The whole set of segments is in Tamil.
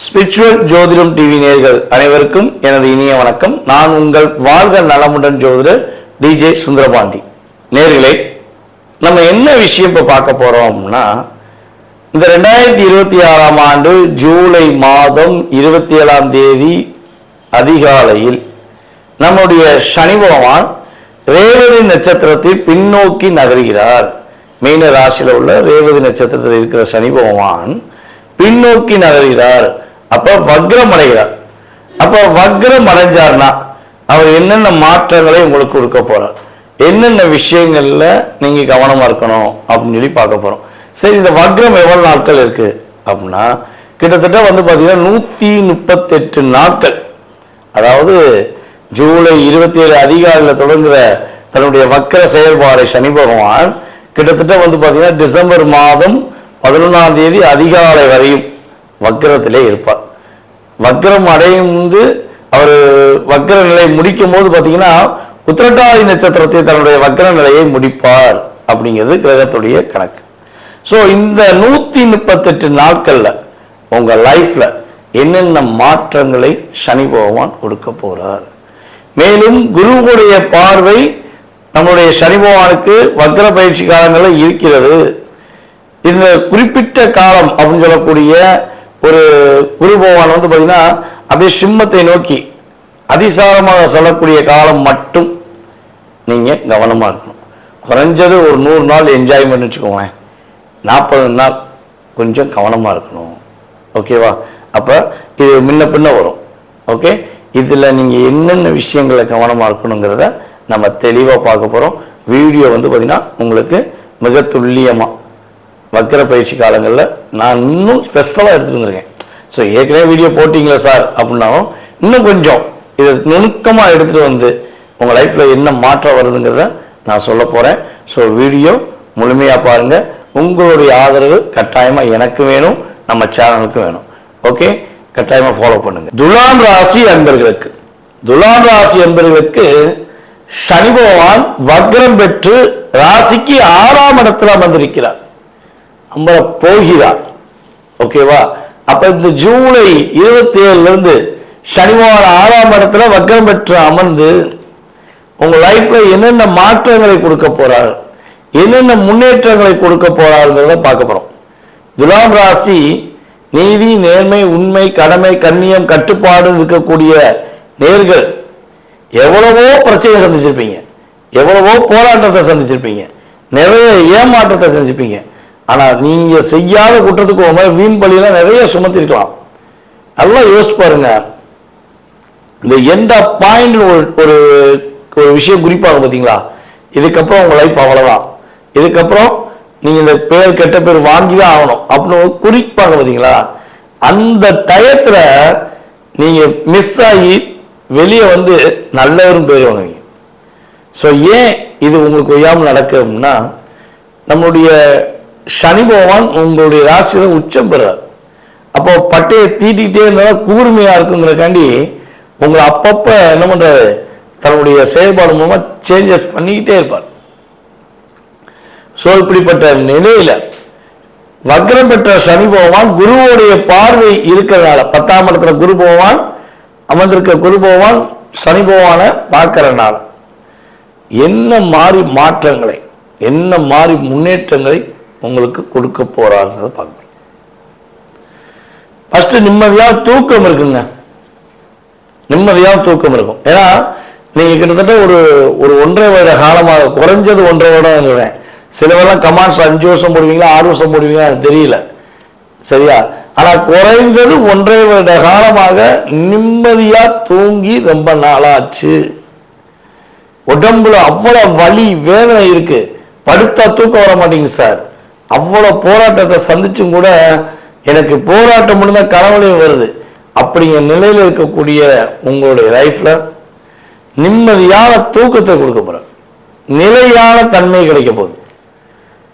ஸ்பிரிச்சுவல் ஜோதிடம் டிவி நேயர்கள் அனைவருக்கும் எனது இனிய வணக்கம். நான் உங்கள் வாழ்க நலமுடன் ஜோதிடர் டிஜே சுந்தரபாண்டி. நேயர்களே, நம்ம என்ன விஷயம் இப்போ பார்க்க போறோம்னா, இந்த 2026ஆம் ஆண்டு ஜூலை மாதம் 27ஆம் தேதி அதிகாலையில் நம்முடைய சனி பகவான் ரேவதி நட்சத்திரத்தில் பின்னோக்கி நகர்கிறார். மீன ராசியில் உள்ள ரேவதி நட்சத்திரத்தில் இருக்கிற சனி பகவான் பின்னோக்கி நகர்கிறார். அப்ப வக்ரம் அடைகிறார். அப்ப வக்ரம் அடைஞ்சார்னா அவர் என்னென்ன மாற்றங்களை உங்களுக்கு கொடுக்க போறார், என்னென்ன விஷயங்கள்ல நீங்க கவனமா இருக்கணும் அப்படின்னு சொல்லி பார்க்க போறோம். சரி, இந்த வக்ரம் எவ்வளவு நாட்கள் இருக்கு அப்படின்னா, கிட்டத்தட்ட பாத்தீங்கன்னா 138 நாட்கள். அதாவது ஜூலை 27 அதிகாலையில் தொடங்குற தன்னுடைய வக்ர செயல்பாடு சனி பகவான் கிட்டத்தட்ட பாத்தீங்கன்னா டிசம்பர் மாதம் 11ஆம் தேதி அதிகாலை வரையும் வக்ரத்திலே இருப்பார். வக்ரம் அடையும் அவர் வக்ர நிலை முடிக்கும் போது பார்த்தீங்கன்னா உத்திரட்டாதி நட்சத்திரத்தை தன்னுடைய வக்ர நிலையை முடிப்பார் அப்படிங்கிறது கிரகத்துடைய கணக்கு. ஸோ இந்த 138 நாட்கள்ல உங்க லைஃப்ல என்னென்ன மாற்றங்களை சனி பகவான் கொடுக்க போறார். மேலும் குருவுடைய பார்வை நம்முடைய சனி பகவானுக்கு வக்ர பயிற்சி காலங்களில் இருக்கிறது. இந்த குறிப்பிட்ட காலம் அப்படின்னு சொல்லக்கூடிய ஒரு குரு பகவான் பார்த்தீங்கன்னா அப்படியே சிம்மத்தை நோக்கி அதிசாரமாக சொல்லக்கூடிய காலம் மட்டும் நீங்க கவனமா இருக்கணும். குறைஞ்சது ஒரு 100 நாள் என்ஜாய்மெண்ட் வச்சுக்கோங்களேன், 40 நாள் கொஞ்சம் கவனமா இருக்கணும். ஓகேவா? அப்ப இது முன்ன பின்ன வரும். ஓகே, இதுல நீங்க என்னென்ன விஷயங்களை கவனமா இருக்கணுங்கிறத நம்ம தெளிவா பார்க்க போறோம். வீடியோ பார்த்தீங்கன்னா உங்களுக்கு மிக துல்லியமா வக்ர பயிற்சி காலங்களில் நான் இன்னும் ஸ்பெஷலாக எடுத்துகிட்டு வந்திருக்கேன். ஸோ ஏற்கனவே வீடியோ போட்டிங்களா சார் அப்படின்னாலும் இன்னும் கொஞ்சம் இதை நுணுக்கமாக எடுத்துகிட்டு வந்து உங்கள் லைஃப்பில் என்ன மாற்றம் வருதுங்கிறத நான் சொல்ல போகிறேன். ஸோ வீடியோ முழுமையாக பாருங்கள். உங்களுடைய ஆதரவு கட்டாயமாக எனக்கு வேணும், நம்ம சேனலுக்கு வேணும். ஓகே, கட்டாயமாக ஃபாலோ பண்ணுங்கள். துலாம் ராசி அன்பர்களுக்கு சனி பகவான் வக்ரம் பெற்று ராசிக்கு 6ஆம் இடத்துல அமர்ந்திருக்கிறார், அமர போகிறார். ஓகேவா? அப்ப இந்த ஜூலை 27 சனி பகவான் 6ஆம் இடத்துல வக்ரம் பெற்று அமர்ந்து உங்க லைஃப்ல என்னென்ன மாற்றங்களை கொடுக்க போறார், என்னென்ன முன்னேற்றங்களை கொடுக்க போறாருங்கிறத பார்க்க போறோம். துலாம் ராசி நீதி, நேர்மை, உண்மை, கடமை, கண்ணியம், கட்டுப்பாடு இருக்கக்கூடிய நேர்கள் எவ்வளவோ பிரச்சனை சந்திச்சிருப்பீங்க, எவ்வளவோ போராட்டத்தை சந்திச்சிருப்பீங்க, நிறைய ஏமாற்றத்தை செஞ்சிருப்பீங்க. ஆனா நீங்க செய்யாத குற்றத்துக்கு ஒரு மாதிரி வீண் பலியெல்லாம் நிறைய சுமத்திருக்கலாம். நல்லா யோசிச்சு பாருங்க. இந்த எண்ட் ஆஃப் பாயிண்ட் ஒரு ஒரு விஷயம் குறிப்பாக பார்த்தீங்களா, இதுக்கப்புறம் உங்க லைஃப் அவ்வளவுதான், இதுக்கப்புறம் நீங்க இந்த பேர் கெட்ட பேர் வாங்கிதான் ஆகணும் அப்படின்னு குறிப்பாங்க பார்த்தீங்களா. அந்த டயத்துல நீங்க மிஸ் ஆகி வெளியே நல்லவரும் பேர் வாங்குவீங்க. ஸோ ஏன் இது உங்களுக்கு ஒய்யாமல் நடக்கும்னா, நம்மளுடைய சனி பகவான் உங்களுடைய ராசியில உச்சம் பெறார். அப்போ பட்டையை தீட்டிகிட்டே இருந்தாலும் கூர்மையா இருக்குங்கிறக்காண்டி உங்களை அப்பப்ப என்ன பண்றாரு, தன்னுடைய செயல்பாடு மூலமா சேஞ்சஸ் பண்ணிக்கிட்டே இருப்பார். ஸோ இப்படிப்பட்ட நிலையில வக்ரம் பெற்ற சனி பகவான் குருவுடைய பார்வை இருக்கிறதுனால 10ஆம் இடத்துல குரு பகவான் அமர்ந்திருக்க குரு பகவான் சனி பகவானை பார்க்கறதுனால என்ன மாதிரி மாற்றங்களை, என்ன மாதிரி முன்னேற்றங்களை உங்களுக்கு கொடுக்க போறாருங்கிறத பார்க்கணும். ஃபர்ஸ்ட் நிம்மதியாக தூக்கம் இருக்குங்க, நிம்மதியாக தூக்கம் இருக்கும். ஏன்னா நீங்க கிட்டத்தட்ட ஒரு 1.5 வருட காலமாக, குறைஞ்சது 1.5 வருடம் சொல்றேன். சிலவெல்லாம் கமாண்ட்ஸ் 5 வருஷம் போடுவீங்களா 6 வருஷம் போடுவீங்களா எனக்கு தெரியல, சரியா? ஆனா குறைந்தது 1.5 வருட காலமாக நிம்மதியா தூங்கி ரொம்ப நாளாச்சு. உடம்புல அவ்வளவு வலி வேதனை இருக்கு, படுத்தா தூக்கம் வர மாட்டேங்குது சார். அவ்வளவு போராட்டத்தை சந்திச்சும் கூட எனக்கு போராட்டம் முடிந்த கனவுலையும் வருது. அப்படிங்கிற நிலையில இருக்கக்கூடிய உங்களுடைய லைஃப்ல நிம்மதியான தூக்கத்தை கொடுக்க போற, நிலையான தன்மை கிடைக்க போகுது.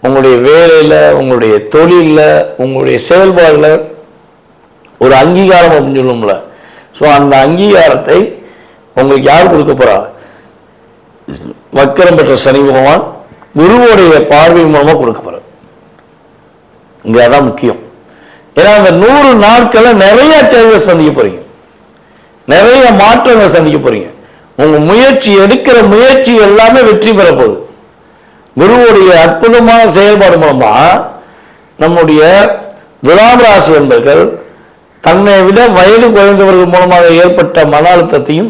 உங்களுடைய வேலையில, உங்களுடைய தொழில, உங்களுடைய செயல்பாடுல ஒரு அங்கீகாரம் அப்படின்னு சொல்லும்ல. ஸோ அந்த அங்கீகாரத்தை உங்களுக்கு யார் கொடுக்க போறா? வக்கரம் பெற்ற சனி பகவான் குருவுடைய பார்வை மூலமா கொடுக்க போற. இங்க அதான் முக்கியம். ஏன்னா அந்த 100 நாட்களை நிறைய சேஞ்சஸ் சந்திக்க போறீங்க, நிறைய மாற்றங்கள் சந்திக்க போறீங்க. உங்க முயற்சி, எடுக்கிற முயற்சி எல்லாமே வெற்றி பெற போகுது. குருவுடைய அற்புதமான செயல்பாடு மூலமா நம்முடைய துலாம் ராசி என்பர்கள் தன்னை விட வயது குறைந்தவர்கள் மூலமாக ஏற்பட்ட மன அழுத்தத்தையும்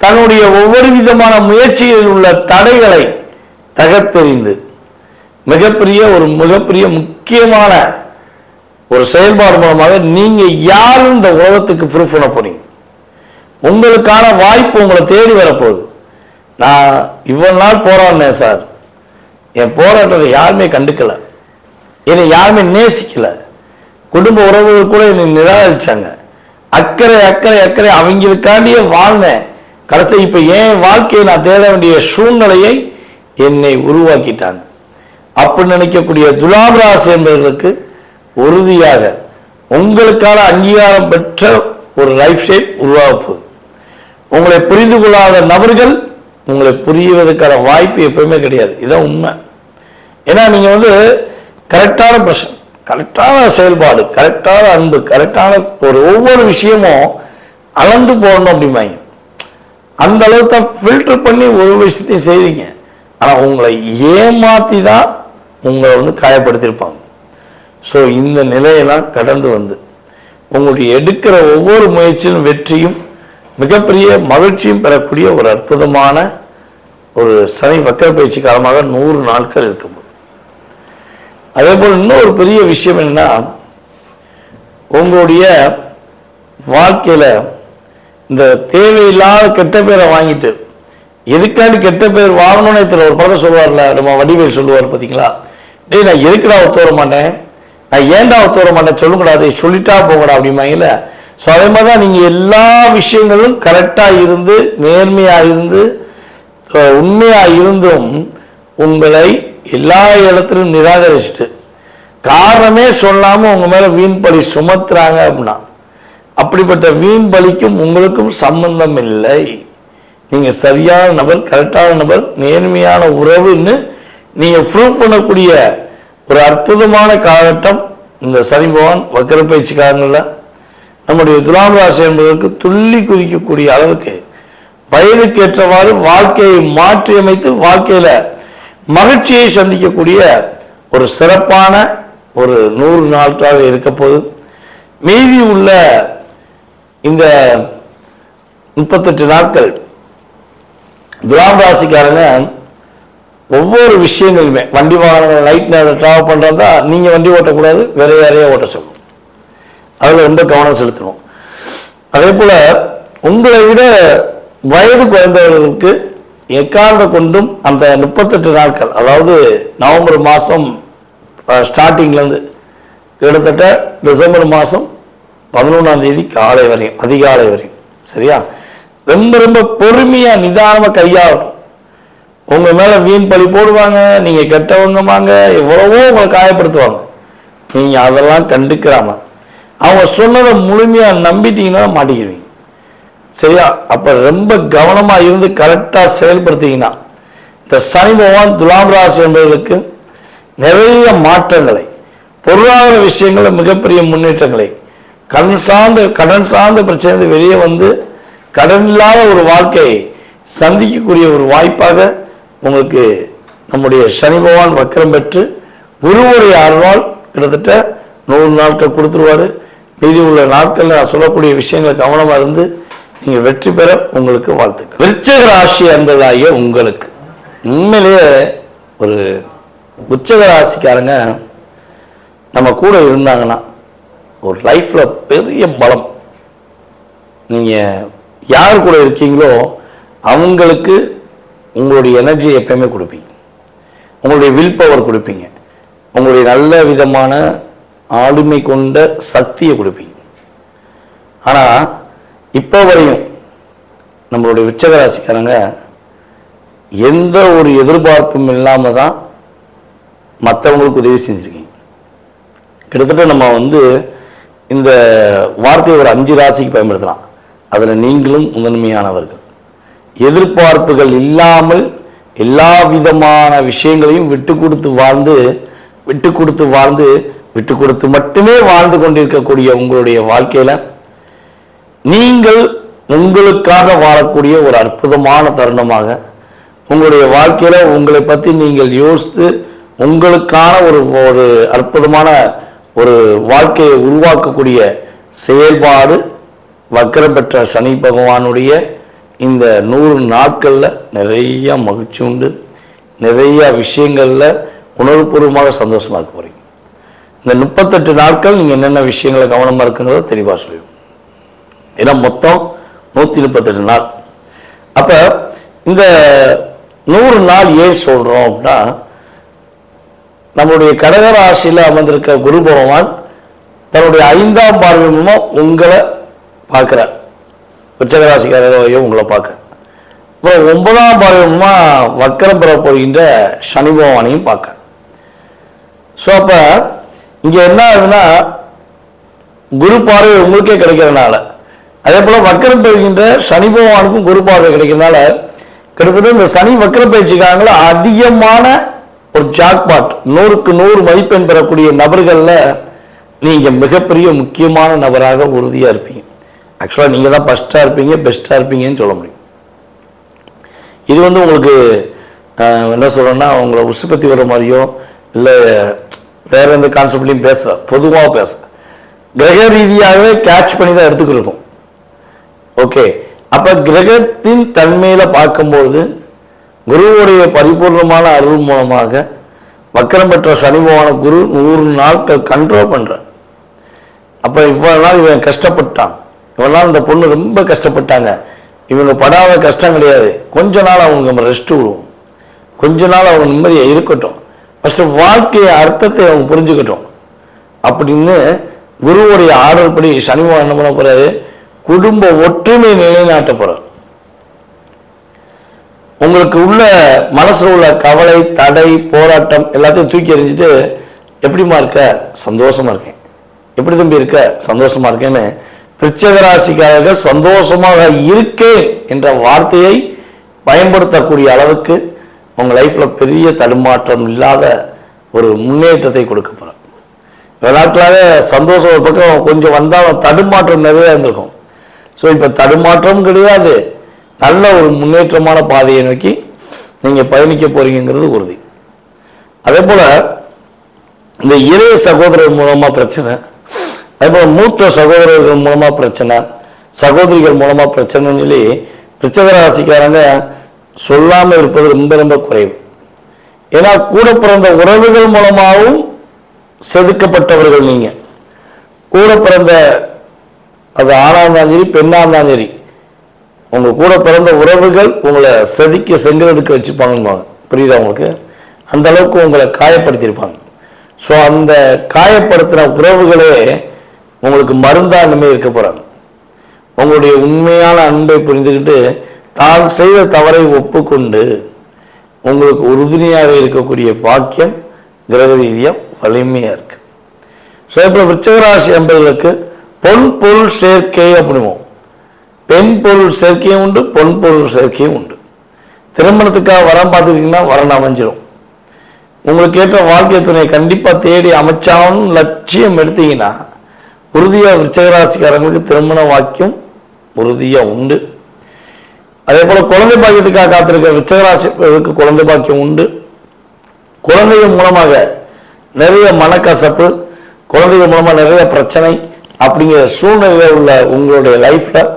தன்னுடைய ஒவ்வொரு விதமான முயற்சியில் உள்ள தடைகளை தகர்த்தெறிந்து மிகப்பெரிய முக்கியமான ஒரு செயல்பாடு மூலமாக நீங்க யாரும் இந்த உலகத்துக்கு ப்ரூஃப் பண்ண போறீங்க. உங்களுக்கான வாய்ப்பு உங்களை தேடி வரப்போகுது. நான் இவ்வளவு நாள் போராடினேன் சார், என் போராட்டத்தை யாருமே கண்டுக்கல, என்னை யாருமே நேசிக்கல, குடும்ப உறவுகள் கூட என்னை நிராகரிச்சாங்க, அக்கறை அக்கறை அக்கறை அவங்களுக்காண்டியே வாழ்ந்தேன், கடைசி இப்ப என் வாழ்க்கையை நான் தேட வேண்டிய சூழ்நிலையை என்னை உருவாக்கிட்டாங்க அப்படின்னு நினைக்கக்கூடிய துலாம் ராசி என்பவர்களுக்கு உறுதியாக உங்களுக்கான அங்கீகாரம் பெற்ற ஒரு லைஃப் ஷேப் உருவாக போகுது. உங்களை புரிந்து கொள்ளாத நபர்கள் உங்களை புரிவதற்கான வாய்ப்பு எப்பவுமே கிடையாது. இதுதான் உண்மை. ஏன்னா நீங்க கரெக்டான பிரச்சனை, கரெக்டான செயல்பாடு, கரெக்டான அன்பு, கரெக்டான ஒரு ஒவ்வொரு விஷயமும் அளந்து போடணும் அப்படிம்பாங்க. அந்த அளவுக்கு தான் ஃபில்டர் பண்ணி ஒரு விஷயத்தையும் செய்வீங்க. ஆனால் உங்களை ஏமாத்தி தான் உங்களை காயப்படுத்தியிருப்பாங்க. ஸோ இந்த நிலையெல்லாம் கடந்து உங்களுடைய எடுக்கிற ஒவ்வொரு முயற்சியும் வெற்றியும் மிகப்பெரிய மகிழ்ச்சியும் பெறக்கூடிய ஒரு அற்புதமான ஒரு சனி வக்கர பயிற்சி காலமாக 100 நாட்கள் இருக்கும். அதே போல் இன்னொரு பெரிய விஷயம் என்னன்னா, உங்களுடைய வாழ்க்கையில இந்த தேவையில்லாத கெட்ட பேரை வாங்கிட்டு எதுக்காண்டி கெட்ட பேர் வாங்கணும்னு தெரியல. ஒரு படத்தை சொல்லுவார்ல, நம்ம வடிவேல் சொல்லுவார் பார்த்தீங்களா, டேய் நான் எதுக்குடா ஒத்து வர மாட்டேன், நான் ஏன்டா ஒத்து வர மாட்டேன், சொல்லக்கூடாது, சொல்லிட்டா போங்கடா அப்படிமாங்கல்ல. ஸோ அதே மாதிரி தான் நீங்கள் எல்லா விஷயங்களும் கரெக்டாக இருந்து நேர்மையாக இருந்து உண்மையாக இருந்தும் உங்களை எல்லா இடத்திலும் நிராகரிச்சுட்டு காரணமே சொல்லாமல் உங்கள் மேலே வீண் பலி சுமத்துறாங்க அப்படின்னா, அப்படிப்பட்ட வீண் பலிக்கும் உங்களுக்கும் சம்பந்தம் இல்லை. நீங்கள் சரியான நபர், கரெக்டான நபர், நேர்மையான உறவுன்னு நீங்கள் ப்ரூவ் பண்ணக்கூடிய ஒரு அற்புதமான காலகட்டம் இந்த சனி பகவான் வக்கர பயிற்சி காலங்களில் நம்முடைய துலாம் ராசி என்பதற்கு துள்ளி குதிக்கக்கூடிய அளவுக்கு வயதுக்கு ஏற்றவாறு வாழ்க்கையை மாற்றி அமைத்து வாழ்க்கையில மகிழ்ச்சியை சந்திக்கக்கூடிய ஒரு சிறப்பான ஒரு 100 நாட்களாக இருக்க போது. மீதி உள்ள இந்த 38 நாட்கள் துலாம் ராசிக்காரங்க ஒவ்வொரு விஷயங்களுமே, வண்டி வாகனங்கள் நைட் நேரம் டிராவல் பண்ணுறதா நீங்கள் வண்டி ஓட்டக்கூடாது, வேற யாரையே ஓட்ட சொல்லணும், அதில் ரொம்ப கவனம் செலுத்தணும். அதே போல் உங்களை விட வயது குறைந்தவர்களுக்கு எக்காரண கொண்டும் அந்த 38 நாட்கள், அதாவது நவம்பர் மாதம் ஸ்டார்டிங்லேருந்து கிட்டத்தட்ட டிசம்பர் மாதம் 11ஆம் தேதி காலை வரையும், அதிகாலை வரையும், சரியா, ரொம்ப ரொம்ப பொறுமையாக நிதானமாக கையாளணும். உங்கள் மேலே வீண் பழி போடுவாங்க, நீங்கள் கெட்டவங்கமாங்க, எவ்வளவோ உங்களை காயப்படுத்துவாங்க. நீங்கள் அதெல்லாம் கண்டுக்கிறாம அவங்க சொன்னதை முழுமையாக நம்பிட்டீங்கன்னா மாட்டிக்கிறீங்க, சரியா. அப்போ ரொம்ப கவனமாக இருந்து கரெக்டாக செயல்படுத்திங்கன்னா இந்த சனி பகவான் துலாம் ராசி என்பவர்களுக்கு நிறைய மாற்றங்களை, பொருளாதார விஷயங்களில் மிகப்பெரிய முன்னேற்றங்களை, கடன் சார்ந்த பிரச்சனை வெளியே கடன் இல்லாத ஒரு வாழ்க்கையை சந்திக்கக்கூடிய ஒரு வாய்ப்பாக உங்களுக்கு நம்முடைய சனி பகவான் வக்கரம் பெற்று குருவுடைய அருளால் கிட்டத்தட்ட 100 நாட்கள் கொடுத்துருவாரு. மீதி உள்ள நாட்கள் நான் சொல்லக்கூடிய விஷயங்களை கவனமாக இருந்து நீங்கள் வெற்றி பெற உங்களுக்கு வாழ்த்துக்கள். விருச்சிக ராசி அன்பர்களாகிய உங்களுக்கு உண்மையிலேயே ஒரு விருச்சிக ராசிக்காரங்க நம்ம கூட இருந்தாங்கன்னா ஒரு லைஃப்பில் பெரிய பலம். நீங்கள் யார் கூட இருக்கீங்களோ அவங்களுக்கு உங்களுடைய எனர்ஜி எப்பயுமே கொடுப்பீங்க, உங்களுடைய வில் பவர் கொடுப்பீங்க, உங்களுடைய நல்ல விதமான ஆளுமை கொண்ட சக்தியை கொடுப்பீங்க. ஆனால் இப்போ வரையும் நம்மளுடைய விருச்சிக ராசிக்காரங்க எந்த ஒரு எதிர்பார்ப்பும் இல்லாமல் தான் மற்றவங்களுக்கு உதவி செஞ்சுருக்கீங்க. கிட்டத்தட்ட நம்ம இந்த வார்த்தையை ஒரு 5 ராசிக்கு பயன்படுத்தலாம். அதில் நீங்களும் முதன்மையானவர்கள். எதிர்பார்ப்புகள் இல்லாமல் எல்லா விதமான விஷயங்களையும் விட்டு கொடுத்து மட்டுமே வாழ்ந்து கொண்டிருக்கக்கூடிய உங்களுடைய வாழ்க்கையில நீங்கள் உங்களுக்காக வாழக்கூடிய ஒரு அற்புதமான தருணமாக உங்களுடைய வாழ்க்கையில உங்களை பற்றி நீங்கள் யோசித்து உங்களுக்கான ஒரு அற்புதமான ஒரு வாழ்க்கையை உருவாக்கக்கூடிய செயல்பாடு வக்ரம் பெற்ற சனி பகவானுடைய இந்த 100 நாட்களில் நிறைய மகிழ்ச்சி உண்டு. நிறைய விஷயங்களில் உணர்வுபூர்வமாக சந்தோஷமாக இருக்க போகிறீங்க. இந்த 38 நாட்கள் நீங்கள் என்னென்ன விஷயங்களை கவனமாக இருக்குங்கிறத தெளிவாக சொல்லுவோம். ஏன்னா மொத்தம் 138 நாள். அப்போ இந்த 100 நாள் ஏன் சொல்கிறோம் அப்படின்னா, நம்முடைய கடகராசியில் அமர்ந்திருக்க குரு பகவான் தன்னுடைய 5ஆம் பார்வை மூலமாக உங்களை பார்க்குறார். உச்சகராசிக்காரையும் உங்களை பார்க்க. இப்போ 9ஆம் பார்வை மூலமாக வக்கரம் பெற போகின்ற சனி பகவானையும் பார்க்க. ஸோ அப்போ இங்கே என்ன ஆகுதுன்னா, குரு பார்வை உங்களுக்கே கிடைக்கிறதுனால, அதே போல் வக்கரம் பெறுகின்ற சனி பகவானுக்கும் குரு பார்வை கிடைக்கிறதுனால கிட்டத்தட்ட இந்த சனி வக்கர பயிற்சிக்காரங்கள அதிகமான ஒரு ஜாக்பாட் 100க்கு 100 மதிப்பெண் பெறக்கூடிய நபர்களில் நீங்கள் மிகப்பெரிய முக்கியமான நபராக உறுதியாக இருப்பீங்க. ஆக்சுவலாக நீங்கள் தான் ஃபஸ்ட்டாக இருப்பீங்க, பெஸ்ட்டாக இருப்பீங்கன்னு சொல்ல முடியும். இது உங்களுக்கு என்ன சொல்கிறேன்னா, உங்களை உசுப்பத்தி வர மாதிரியோ இல்லை வேறு எந்த கான்செப்ட்லையும் பேசல, பொதுவாக பேச கிரக ரீதியாகவே கேட்ச் பண்ணி தான் எடுத்துக்கிருக்கும். ஓகே, அப்போ கிரகத்தின் தன்மையில் பார்க்கும்பொழுது குருவுடைய பரிபூர்ணமான அருள் மூலமாக வக்கரம் பெற்ற சனி பகவான குரு 100 நாட்கள் கண்ட்ரோல் பண்ணுறார். அப்போ இவ்வளோ நாள் இவன் கஷ்டப்பட்டான், இவ்வளோ நாள் இந்த பொண்ணு ரொம்ப கஷ்டப்பட்டாங்க, இவங்க படாத கஷ்டம் கிடையாது, கொஞ்ச நாள் அவங்க நம்ம ரெஸ்ட் விடுவோம், கொஞ்ச நாள் அவங்க நிம்மதியாக இருக்கட்டும், ஃபஸ்ட்டு வாழ்க்கையை அர்த்தத்தை அவங்க புரிஞ்சுக்கட்டும் அப்படின்னு குருவுடைய ஆர்டர் படி சனி பகவான் என்ன பண்ண போகிறாரு, குடும்ப ஒற்றுமை நிலைநாட்ட போகிறார். உங்களுக்கு உள்ள மனசில் உள்ள கவலை, தடை, போராட்டம் எல்லாத்தையும் தூக்கி எறிஞ்சிட்டு எப்படிமா இருக்க, சந்தோஷமா இருக்கேன், எப்படி தம்பி இருக்க, சந்தோஷமா இருக்கேன்னு விருச்சிக ராசிக்காரர்கள் சந்தோஷமாக இருக்கேன் என்ற வார்த்தையை பயன்படுத்தக்கூடிய அளவுக்கு உங்க லைஃப்ல பெரிய தடுமாற்றம் இல்லாத ஒரு முன்னேற்றத்தை கொடுக்க போறாங்க. விளையாட்டுலாவே சந்தோஷம் ஒரு பக்கம் கொஞ்சம் வந்தாலும் தடுமாற்றம் நிறைய இருந்திருக்கும். ஸோ இப்போ தடுமாற்றம் கிடையாது, நல்ல ஒரு முன்னேற்றமான பாதையை நோக்கி நீங்கள் பயணிக்க போறீங்கிறது உறுதி. அதே போல் இந்த இளைய சகோதரர் மூலமாக பிரச்சனை, அதே போல் மூத்த சகோதரர்கள் மூலமாக பிரச்சனை, சகோதரிகள் மூலமாக பிரச்சனைன்னு சொல்லி விருச்சிக ராசிக்காரங்க சொல்லாமல் இருப்பது ரொம்ப ரொம்ப குறைவு. ஏன்னா கூட பிறந்த உறவுகள் மூலமாகவும் செதுக்கப்பட்டவர்கள் நீங்கள். கூட பிறந்த அது ஆணாக இருந்தாலும் சரி, பெண்ணாக இருந்தாலும் சரி, உங்கள் கூட பிறந்த உறவுகள் உங்களை செதுக்க செங்கலெடுக்க வச்சுப்பாங்க. புரியுதா உங்களுக்கு? அந்த அளவுக்கு உங்களை காயப்படுத்தியிருப்பாங்க. ஸோ அந்த காயப்படுத்துகிற உறவுகளே உங்களுக்கு மருந்தாண்டமே இருக்க போகிறாங்க. உங்களுடைய உண்மையான அன்பை புரிந்துக்கிட்டு தான் செய்த தவறை ஒப்புக்கொண்டு உங்களுக்கு உறுதுணையாக இருக்கக்கூடிய பாக்கியம் கிரக ரீதியாக வலிமையாக இருக்கு. ஸோ இப்போ விருச்சிக ராசி என்பவர்களுக்கு பொன் பொருள் சேர்க்கை அப்படிவோம். பெண் பொருள் சேர்க்கையும் உண்டு, பொன் பொருள் சேர்க்கையும் உண்டு. திருமணத்துக்காக வரம் பார்த்துக்கிட்டீங்கன்னா வரன் அமைஞ்சிடும். உங்களுக்கு ஏற்ற வாழ்க்கை துணை கண்டிப்பாக தேடி அமைச்சாலும் லட்சியம் எடுத்தீங்கன்னா உறுதியாக விருச்சிக ராசிக்காரங்களுக்கு திருமண வாக்கியம் உறுதியாக உண்டு. அதே போல் குழந்தை பாக்கியத்துக்காக காத்திருக்க விருச்சிக ராசிக்கு குழந்தை பாக்கியம் உண்டு. குழந்தைகள் மூலமாக நிறைய மனக்கசப்பு, குழந்தைகள் மூலமாக நிறைய பிரச்சனை அப்படிங்கிற சூழ்நிலையில் உள்ள உங்களுடைய லைஃப்பில்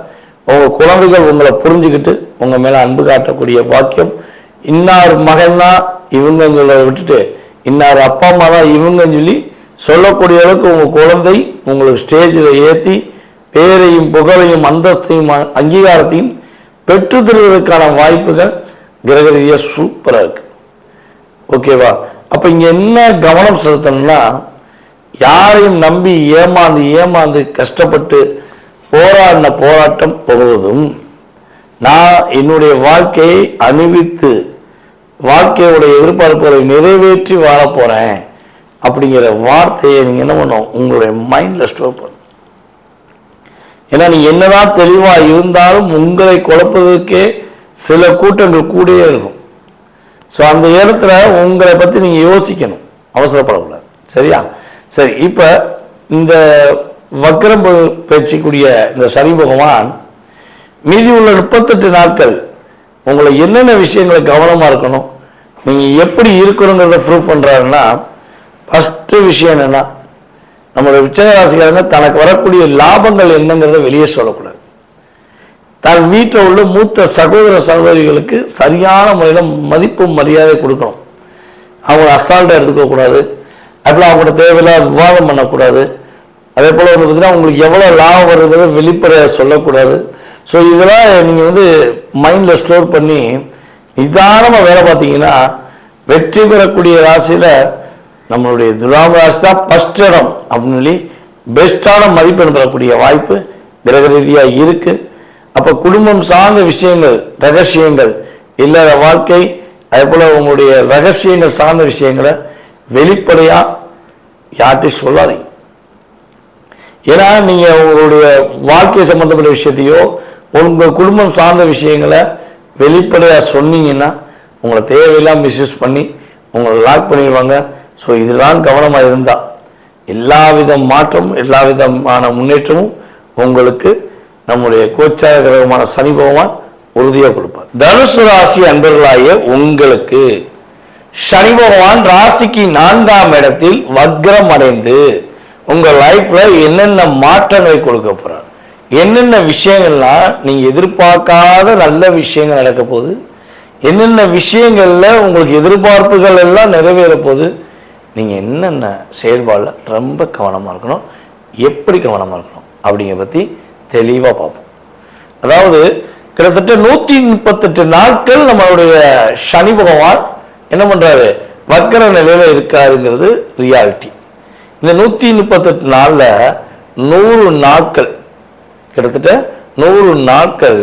உங்கள் குழந்தைகள் உங்களை புரிஞ்சுக்கிட்டு உங்கள் மேலே அன்பு காட்டக்கூடிய பாக்கியம். இன்னார் மகன் தான் இவங்கன்னு சொல்ல விட்டுட்டு இன்னார் அப்பா அம்மா தான் இவங்கன்னு சொல்லி சொல்லக்கூடிய அளவுக்கு உங்கள் குழந்தை உங்களுக்கு ஸ்டேஜில் ஏற்றி பேரையும் புகழையும் அந்தஸ்தையும் அங்கீகாரத்தையும் பெற்று தருவதற்கான வாய்ப்புகள் கிரக ரீதியாக சூப்பராக இருக்கு. ஓகேவா? அப்போ இங்கே என்ன கவனம் செலுத்தணும்னா, யாரையும் நம்பி ஏமாந்து கஷ்டப்பட்டு போராடின போராட்டம் போவதும், நான் என்னுடைய வாழ்க்கையை அணிவித்து வாழ்க்கையோடைய எதிர்பார்ப்புகளை நிறைவேற்றி வாழ போறேன் அப்படிங்கிற வார்த்தையை நீங்க என்ன பண்ணும், உங்களுடைய மைண்ட்ல ஸ்டோர் பண்ணும். ஏன்னா நீங்க என்னதான் தெளிவா இருந்தாலும் உங்களை குழப்பதற்கே சில கூட்டங்கள் கூடயே இருக்கும். ஸோ அந்த இடத்துல உங்களை பற்றி நீங்கள் யோசிக்கணும், அவசரப்படக்கூடாது. சரியா? சரி, இப்போ இந்த வக்ரம் பேச்சக்கூடிய இந்த சனி பகவான் மீதி உள்ள 38 நாட்கள் உங்களை என்னென்ன விஷயங்களை கவனமாக இருக்கணும், நீங்கள் எப்படி இருக்கணுங்கிறத ப்ரூவ் பண்ணுறாருன்னா, ஃபஸ்ட்டு விஷயம் என்னென்னா, நம்மளுடைய உச்சராசிக்காரங்க தனக்கு வரக்கூடிய லாபங்கள் என்னங்கிறத வெளியே சொல்லக்கூடாது. தன் வீட்டில் உள்ள மூத்த சகோதர சகோதரிகளுக்கு சரியான முறையில் மதிப்பு மரியாதை கொடுக்கணும். அவங்கள அசால்ட்டாக எடுத்துக்கக்கூடாது. அப்படி அவங்களோட தேவையில்லாத விவாதம் பண்ணக்கூடாது. அதே போல் வந்து பார்த்தீங்கன்னா உங்களுக்கு எவ்வளோ லாபம் வருதுன்னு வெளிப்படையாக சொல்லக்கூடாது. ஸோ இதெல்லாம் நீங்கள் மைண்டில் ஸ்டோர் பண்ணி நிதானமாக வேலை பார்த்தீங்கன்னா வெற்றி பெறக்கூடிய ராசியில் நம்மளுடைய துலாம் ராசி தான் ஃபஸ்ட் இடம் அப்படின்னு சொல்லி பெஸ்ட்டான மதிப்பெண் பெறக்கூடிய வாய்ப்பு கிரக ரீதியாக இருக்குது. அப்போ குடும்பம் சார்ந்த விஷயங்கள், ரகசியங்கள், இல்லற வாழ்க்கை, அதே போல் உங்களுடைய ரகசியங்கள் சார்ந்த விஷயங்களை வெளிப்படையாக யார்கிட்டையும் சொல்லாதீங்க. ஏன்னா நீங்கள் உங்களுடைய வாழ்க்கை சம்மந்தப்பட்ட விஷயத்தையோ உங்கள் குடும்பம் சார்ந்த விஷயங்களை வெளிப்படையாக சொன்னீங்கன்னா உங்களை தேவையில்லாமல் மிஸ்யூஸ் பண்ணி உங்களை லாக் பண்ணிடுவாங்க. ஸோ இதெல்லாம் கவனமாக இருந்தால் எல்லா வித மாற்றமும் எல்லா விதமான முன்னேற்றமும் உங்களுக்கு நம்முடைய கோச்சார கிரகமான சனி பகவான் உறுதியாக கொடுப்பார். தனுசு ராசி அன்பர்களாகிய உங்களுக்கு சனி பகவான் ராசிக்கு 4ஆம் இடத்தில் வக்ரம் அடைந்து உங்கள் லைஃப்ல என்னென்ன மாற்றங்களை கொடுக்க போறார், என்னென்ன விஷயங்கள்லாம் நீங்க எதிர்பார்க்காத நல்ல விஷயங்கள் நடக்க போகுது, என்னென்ன விஷயங்கள்ல உங்களுக்கு எதிர்பார்ப்புகள் எல்லாம் நிறைவேற போகுது, நீங்க என்னென்ன செயல்பாடில் ரொம்ப கவனமாக இருக்கணும், எப்படி கவனமாக இருக்கணும் அப்படிங்கிற பற்றி தெளிவாக பார்ப்போம். அதாவது கிட்டத்தட்ட 138 நாட்கள் நம்மளுடைய சனி பகவான் என்ன பண்றாரு, வக்கர நிலையில இருக்காருங்கிறது ரியாலிட்டி. இந்த 138 நாள்ல 100 நாட்கள், கிட்டத்தட்ட 100 நாட்கள்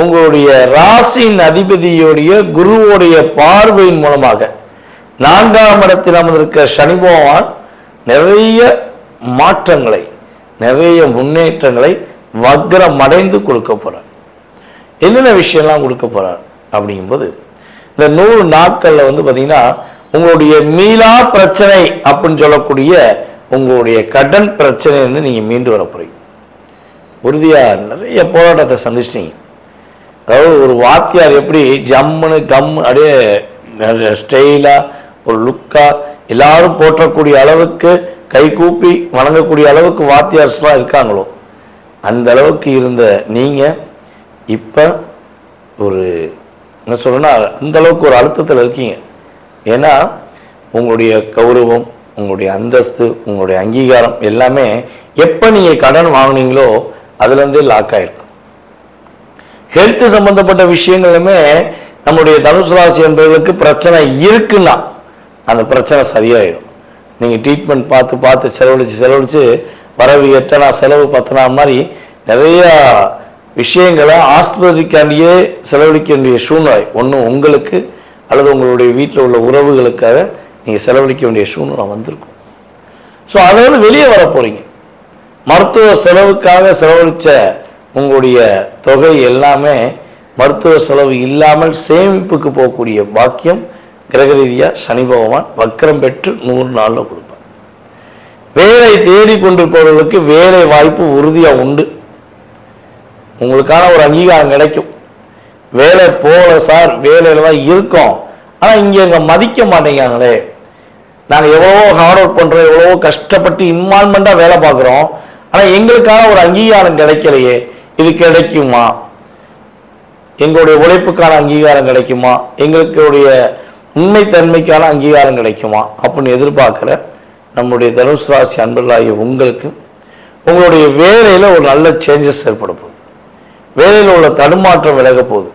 உங்களுடைய ராசியின் அதிபதியுடைய குருவுடைய பார்வையின் மூலமாக 4ஆம் இடத்தில் அமர்ந்திருக்க சனி பகவான் நிறைய மாற்றங்களை, நிறைய முன்னேற்றங்களை வக்ரம் அடைந்து கொடுக்க போறார். என்னென்ன விஷயம்லாம் கொடுக்க போறார் அப்படிங்கும்போது இந்த 100 நாட்கள்ல பார்த்தீங்கன்னா உங்களுடைய மீளா பிரச்சனை அப்படின்னு சொல்லக்கூடிய உங்களுடைய கடன் பிரச்சனை நீங்க மீண்டு வர போறீங்க. உறுதியா நிறைய போராட்டத்தை சந்திச்சிட்டீங்க. அதாவது ஒரு வாத்தியார் எப்படி ஜம்முன்னு கம் அப்படியே ஸ்டைலா ஒரு லுக்கா எல்லாரும் போற்றக்கூடிய அளவுக்கு கை கூப்பி வணங்கக்கூடிய அளவுக்கு வாத்தியார்ஸ்லாம் இருக்காங்களோ அந்த அளவுக்கு இருந்த நீங்க இப்ப ஒரு என்ன சொல்றேன்னா அந்த அளவுக்கு ஒரு அழுத்தத்தில் இருக்கீங்க. ஏன்னா உங்களுடைய கௌரவம், உங்களுடைய அந்தஸ்து, உங்களுடைய அங்கீகாரம் எல்லாமே எப்போ நீங்கள் கடன் வாங்கினீங்களோ அதுலேருந்தே லாக் ஆகிருக்கும். ஹெல்த் சம்பந்தப்பட்ட விஷயங்களுமே நம்முடைய தனுசு ராசி என்பவர்களுக்கு பிரச்சனை இருக்குன்னா அந்த பிரச்சனை சரியாயிடும். நீங்கள் ட்ரீட்மெண்ட் பார்த்து செலவழித்து வரவு எட்டனா செலவு பத்தனா மாதிரி நிறையா விஷயங்களை ஆஸ்பத்திரிக்காண்டியே செலவழிக்க வேண்டிய சூழ்நிலை ஒன்று உங்களுக்கு அல்லது உங்களுடைய வீட்டில் உள்ள உறவுகளுக்காக நீங்கள் செலவழிக்க வேண்டிய சூழ்நிலை வந்திருக்கும். ஸோ அதில் வெளியே வர போகிறீங்க. மருத்துவ செலவுக்காக செலவழித்த உங்களுடைய தொகை எல்லாமே மருத்துவ செலவு இல்லாமல் சேமிப்புக்கு போகக்கூடிய பாக்கியம் கிரக ரீதியாக சனி பகவான் வக்ரம் பெற்று 100 நாளில் கொடுப்பார். வேலை தேடி கொண்டிருப்பவர்களுக்கு வேலை வாய்ப்பு உறுதியாக உண்டு. உங்களுக்கான ஒரு அங்கீகாரம் கிடைக்கும். வேலை போகல சார், வேலையில தான் இருக்கோம், ஆனால் இங்கே எங்க மதிக்க மாட்டேங்காங்களே, நாங்கள் எவ்வளவோ ஹார்ட் ஒர்க் பண்ணுறோம், எவ்வளவோ கஷ்டப்பட்டு இன்வால்மெண்ட்டாக வேலை பார்க்குறோம், ஆனால் எங்களுக்கான ஒரு அங்கீகாரம் கிடைக்கலையே, இது கிடைக்குமா, எங்களுடைய உழைப்புக்கான அங்கீகாரம் கிடைக்குமா, எங்களுடைய உண்மைத்தன்மைக்கான அங்கீகாரம் கிடைக்குமா அப்படின்னு எதிர்பார்க்குற நம்முடைய தனுசு ராசி அன்பர்களாகிய உங்களுக்கு உங்களுடைய வேலையில் ஒரு நல்ல சேஞ்சஸ் ஏற்பட போகுது. வேலையில் உள்ள தடுமாற்றம் விலக போகுது.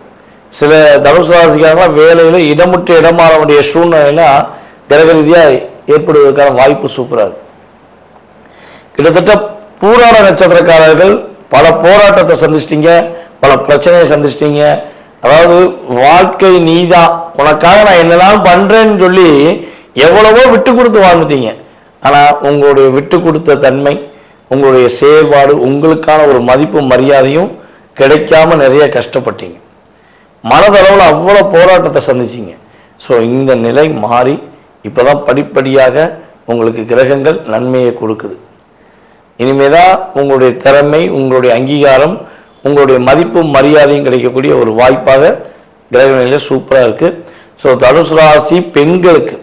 சில தனுசு ராசிக்காக வேலையில் இடமுற்று இடமாற வேண்டிய சூழ்நிலையெல்லாம் கிரக ரீதியாக ஏற்படுவதற்கான வாய்ப்பு சூப்பராக இருக்கு. கிட்டத்தட்ட பூராட நட்சத்திரக்காரர்கள் பல போராட்டத்தை சந்திச்சிட்டீங்க, பல பிரச்சனையை சந்திச்சிட்டீங்க. அதாவது வாழ்க்கை நீதான், உனக்காக நான் என்னெல்லாம் பண்றேன்னு சொல்லி எவ்வளவோ விட்டு கொடுத்து வாழ்ந்துட்டீங்க. ஆனால் உங்களுடைய விட்டு கொடுத்த தன்மை, உங்களுடைய செயல்பாடு, உங்களுக்கான ஒரு மதிப்பு மரியாதையும் கிடைக்காம நிறைய கஷ்டப்பட்டீங்க. மனதளவில் அவ்வளோ போராட்டத்தை சந்திச்சிங்க. ஸோ இந்த நிலை மாறி இப்போ தான் படிப்படியாக உங்களுக்கு கிரகங்கள் நன்மையை கொடுக்குது. இனிமேதான் உங்களுடைய திறமை, உங்களுடைய அங்கீகாரம், உங்களுடைய மதிப்பும் மரியாதையும் கிடைக்கக்கூடிய ஒரு வாய்ப்பாக கிரக நிலையில் சூப்பராக இருக்குது. ஸோ தனுசு ராசி பெண்களுக்கு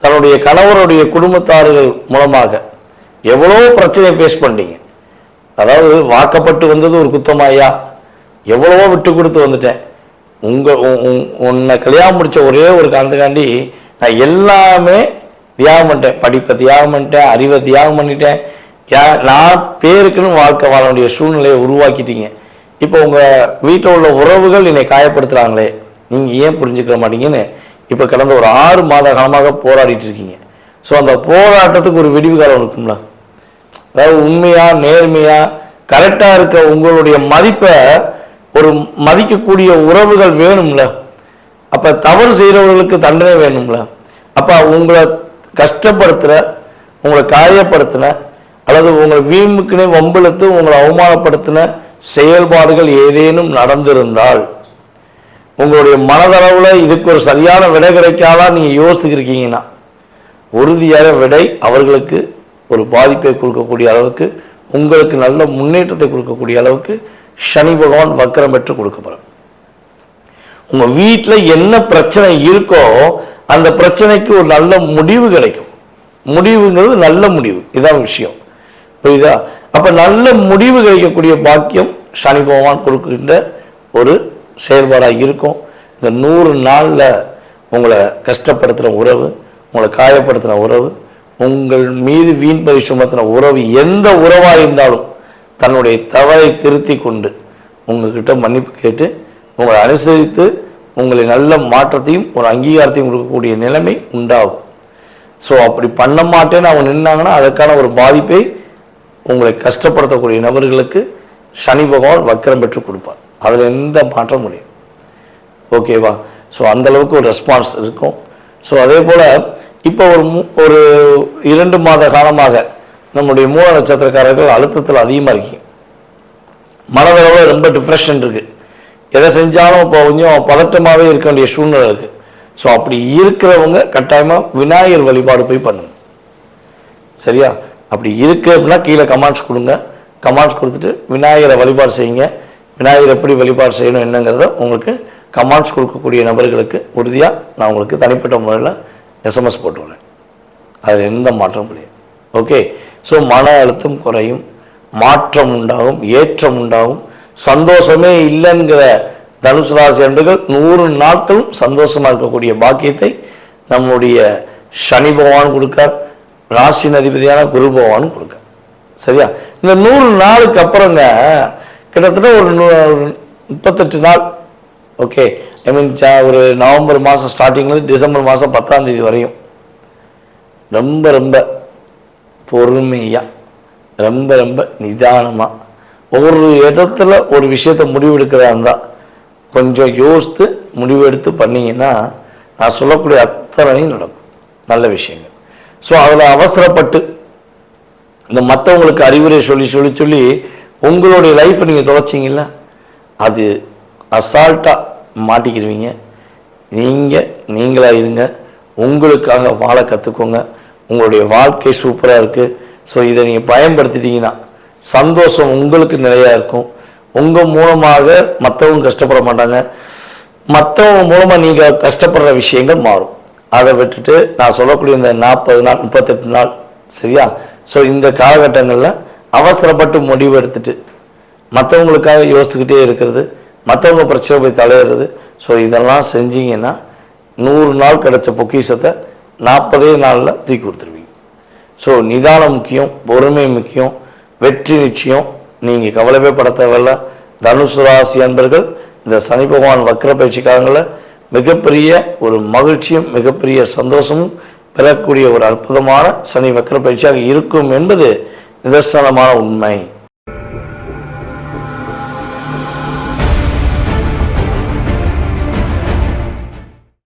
தன்னுடைய கணவருடைய குடும்பத்தார்கள் மூலமாக எவ்வளோ பிரச்சனையை ஃபேஸ் பண்ணிட்டீங்க. அதாவது வாக்கப்பட்டு வந்தது ஒரு குத்தமாயா, எவ்வளவோ விட்டு கொடுத்து வந்துட்டேன், உன்னை கல்யாணம் முடித்த ஒரே ஒரு காரணத்துக்காண்டி நான் எல்லாமே தியாகம் பண்ணிட்டேன், படிப்பை தியாகம் பண்ணிட்டேன், அறிவை தியாகம் பண்ணிட்டேன், நான் பேருக்குன்னு வாழ்க்கை வாழ வேண்டிய சூழ்நிலையை உருவாக்கிட்டீங்க. இப்போ உங்கள் வீட்டில் உள்ள உறவுகள் என்னை காயப்படுத்துகிறாங்களே, நீங்கள் ஏன் புரிஞ்சுக்கிற மாட்டீங்கன்னு இப்போ கடந்த ஒரு 6 மாத காலமாக போராடிட்டு இருக்கீங்க. ஸோ அந்த போராட்டத்துக்கு ஒரு விடிவு காலம் இருக்கும்ல. அதாவது உண்மையாக நேர்மையாக கரெக்டாக இருக்க உங்களுடைய மதிப்பை ஒரு மதிக்கக்கூடிய உறவுகள் வேணும்ல. அப்போ தவறு செய்கிறவர்களுக்கு தண்டனை வேணும்ல. அப்போ உங்களை கஷ்டப்படுத்துகிற, உங்களை காயப்படுத்தின அல்லது உங்களை வீம்புக்குனே வம்பிழுத்து உங்களை அவமானப்படுத்தின செயல்பாடுகள் ஏதேனும் நடந்திருந்தால் உங்களுடைய மனதளவில் இதுக்கு ஒரு சரியான விடை கிடைக்காதா நீங்கள் யோசித்துக்கிருக்கீங்கன்னா உறுதியாக விடை அவர்களுக்கு ஒரு பாதிப்பை கொடுக்கக்கூடிய அளவுக்கு, உங்களுக்கு நல்ல முன்னேற்றத்தை கொடுக்கக்கூடிய அளவுக்கு சனி பகவான் வக்கரம் பெற்று கொடுக்கப்படும். உங்கள் வீட்டில் என்ன பிரச்சனை இருக்கோ அந்த பிரச்சனைக்கு ஒரு நல்ல முடிவு கிடைக்கும். முடிவுங்கிறது நல்ல முடிவு, இதான் விஷயம், புரியுதா? அப்போ நல்ல முடிவு கிடைக்கக்கூடிய பாக்கியம் சனி பகவான் கொடுக்கின்ற ஒரு செயல்பாடாக இருக்கும். இந்த 100 நாளில் உங்களை கஷ்டப்படுத்துகிற உறவு, உங்களை காயப்படுத்தின உறவு, உங்கள் மீது வீண் பழி சுமத்தின உறவு, எந்த உறவாக இருந்தாலும் தன்னுடைய தவறை திருத்தி கொண்டு உங்ககிட்ட மன்னிப்பு கேட்டு உங்களை அனுசரித்து உங்களை நல்ல மாற்றத்தையும் ஒரு அங்கீகாரத்தையும் கொடுக்கக்கூடிய நிலைமை உண்டாகும். ஸோ அப்படி பண்ண மாட்டேன்னு அவங்க நின்னாங்கன்னா அதற்கான ஒரு பாதிப்பை உங்களை கஷ்டப்படுத்தக்கூடிய நபர்களுக்கு சனி பகவான் வக்கரம் பெற்று கொடுப்பார். அதில் எந்த மாற்றம் முடியும், ஓகேவா? ஸோ அந்தளவுக்கு ஒரு ரெஸ்பான்ஸ் இருக்கும். ஸோ அதே போல் இப்போ ஒரு 2 மாத காலமாக நம்முடைய மூல நட்சத்திரக்காரர்கள் அழுத்தத்தில் அதிகமாக இருக்கீங்க. மனதளவில் ரொம்ப டிப்ரெஷன் இருக்குது. எதை செஞ்சாலும் இப்போ கொஞ்சம் பதட்டமாகவே இருக்க வேண்டிய சூழ்நிலை இருக்குது. ஸோ அப்படி இருக்கிறவங்க கட்டாயமாக விநாயகர் வழிபாடு போய் பண்ணுங்க, சரியா? அப்படி இருக்கு அப்படின்னா கீழே கமெண்ட்ஸ் கொடுங்க. கமெண்ட்ஸ் கொடுத்துட்டு விநாயகரை வழிபாடு செய்யுங்க. விநாயகர் எப்படி வழிபாடு செய்யணும் என்னங்கிறத உங்களுக்கு கமெண்ட்ஸ் கொடுக்கக்கூடிய நபர்களுக்கு உறுதியாக நான் உங்களுக்கு தனிப்பட்ட முறையில் SMS போட்டுவிடுறேன். அதில் எந்த மாற்றம் கிடையாது, ஓகே? ஸோ மன அழுத்தம் குறையும், மாற்றம் உண்டாகும், ஏற்றம் உண்டாகும். சந்தோஷமே இல்லைங்கிற தனுசு ராசி அன்பர்கள் 100 நாட்களும் சந்தோஷமாக இருக்கக்கூடிய பாக்கியத்தை நம்முடைய சனி பகவான் கொடுக்கார், ராசியின் அதிபதியான குரு பகவான் கொடுக்கார், சரியா? இந்த 100 நாளுக்கு அப்புறங்க கிட்டத்தட்ட ஒரு 38 நாள், ஓகே? ஐ மீன் ஒரு நவம்பர் மாதம் ஸ்டார்டிங்லேருந்து டிசம்பர் மாதம் 10ஆம் தேதி வரையும் ரொம்ப ரொம்ப பொறுமையாக, ரொம்ப ரொம்ப நிதானமாக ஒரு இடத்துல ஒரு விஷயத்தை முடிவெடுக்கிறதா இருந்தால் கொஞ்சம் யோசித்து முடிவெடுத்து பண்ணிங்கன்னா நான் சொல்லக்கூடிய அத்தனையும் நடக்கும் நல்ல விஷயங்கள். ஸோ அதில் அவசரப்பட்டு இந்த மற்றவங்களுக்கு அறிவுரை சொல்லி சொல்லி சொல்லி உங்களுடைய லைஃப்பை நீங்கள் தொலைச்சிங்கள, அது அசால்ட்டாக மாட்டிக்கிடுவீங்க. நீங்களாக இருங்க, உங்களுக்காக வாழ கற்றுக்கோங்க. உங்களுடைய வாழ்க்கை சூப்பராக இருக்குது. ஸோ இதை நீங்கள் பயன்படுத்திட்டீங்கன்னா சந்தோஷம் உங்களுக்கு நிலையாக இருக்கும். உங்கள் மூலமாக மற்றவங்க கஷ்டப்பட மாட்டாங்க, மற்றவங்க மூலமாக நீங்கள் கஷ்டப்படுற விஷயங்கள் மாறும். அதை விட்டுட்டு நான் சொல்லக்கூடிய இந்த 40 நாள் 38 நாள், சரியா? ஸோ இந்த காலகட்டங்களில் அவசரப்பட்டு முடிவு எடுத்துட்டு மற்றவங்களுக்காக யோசித்துக்கிட்டே இருக்கிறது, மற்றவங்க பிரச்சனை போய் தலையிடுறது, ஸோ இதெல்லாம் செஞ்சீங்கன்னா 100 நாள் கிடைச்ச பொக்கிஷத்தை 40 நாளில் தூக்கி கொடுத்துருவீங்க. ஸோ நிதானம் முக்கியம், பொறுமை முக்கியம், வெற்றி நிச்சயம். நீங்கள் கவலைவே பட தேவையில்ல. தனுசு ராசி அன்பர்கள் இந்த சனி பகவான் வக்கர பயிற்சி காலங்களில் மிகப்பெரிய ஒரு மகிழ்ச்சியும் மிகப்பெரிய சந்தோஷமும் பெறக்கூடிய ஒரு அற்புதமான சனி வக்கர பயிற்சியாக இருக்கும் என்பது நிதர்சனமான உண்மை.